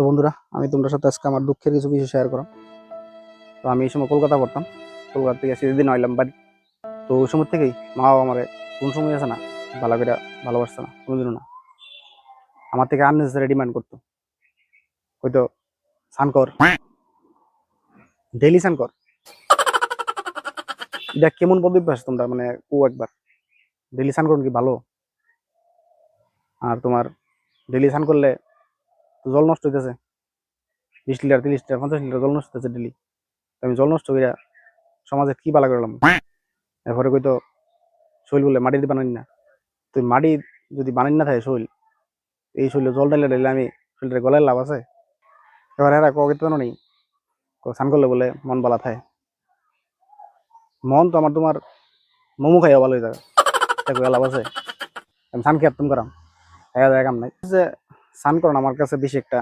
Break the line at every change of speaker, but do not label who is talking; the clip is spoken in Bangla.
তো বন্ধুরা, আমি তোমাদের সাথে আজকে আমার দুঃখের কিছু বিষয় শেয়ার করাম। তো আমি এই সময় কলকাতা পড়তাম। কলকাতা থেকে সেদিন আইলাম বাড়ি। তো ওই সময় থেকেই মা বাবা আমারে কোন সময় আছে না ভালো করে ভালোবাসছে না, কোনোদিনও না। আমার থেকে আননেসেসারি ডিমান্ড করতো, হয়তো স্নান কর, ডেইলি স্নান কর। এটা কেমন পদ্ধতি আছে তোমরা, মানে ও একবার ডেইলি স্নান করুন কি ভালো? আর তোমার ডেইলি স্নান করলে তো জল নষ্ট হইতেছে, 20 লিটার 30 লিটার 50 লিটার জল নষ্ট হইতেছে ডেইলি। আমি জল নষ্ট করিয়া সমাজে কি বালা করলাম? এরপরে কইতো শৈল বলে মাটি দিয়ে বানানি না। তুই মাটি যদি বানানি না থাকে শৈল, এই শৈলে জল ঢাইলে ঢাইলে আমি শৈলটা গলায় লাভ আছে? এবার এরা কত নেই, স্নান করলে বলে মন ভালো থাকে। মন তো আমার তোমার মোমো খাইয়া ভালো হয়ে যাবে, লাভ আছে? আমি স্নান খেয়ে করাম, দেখা যায় কাম নাই যে স্নান করানো আমার কাছে বেশি একটা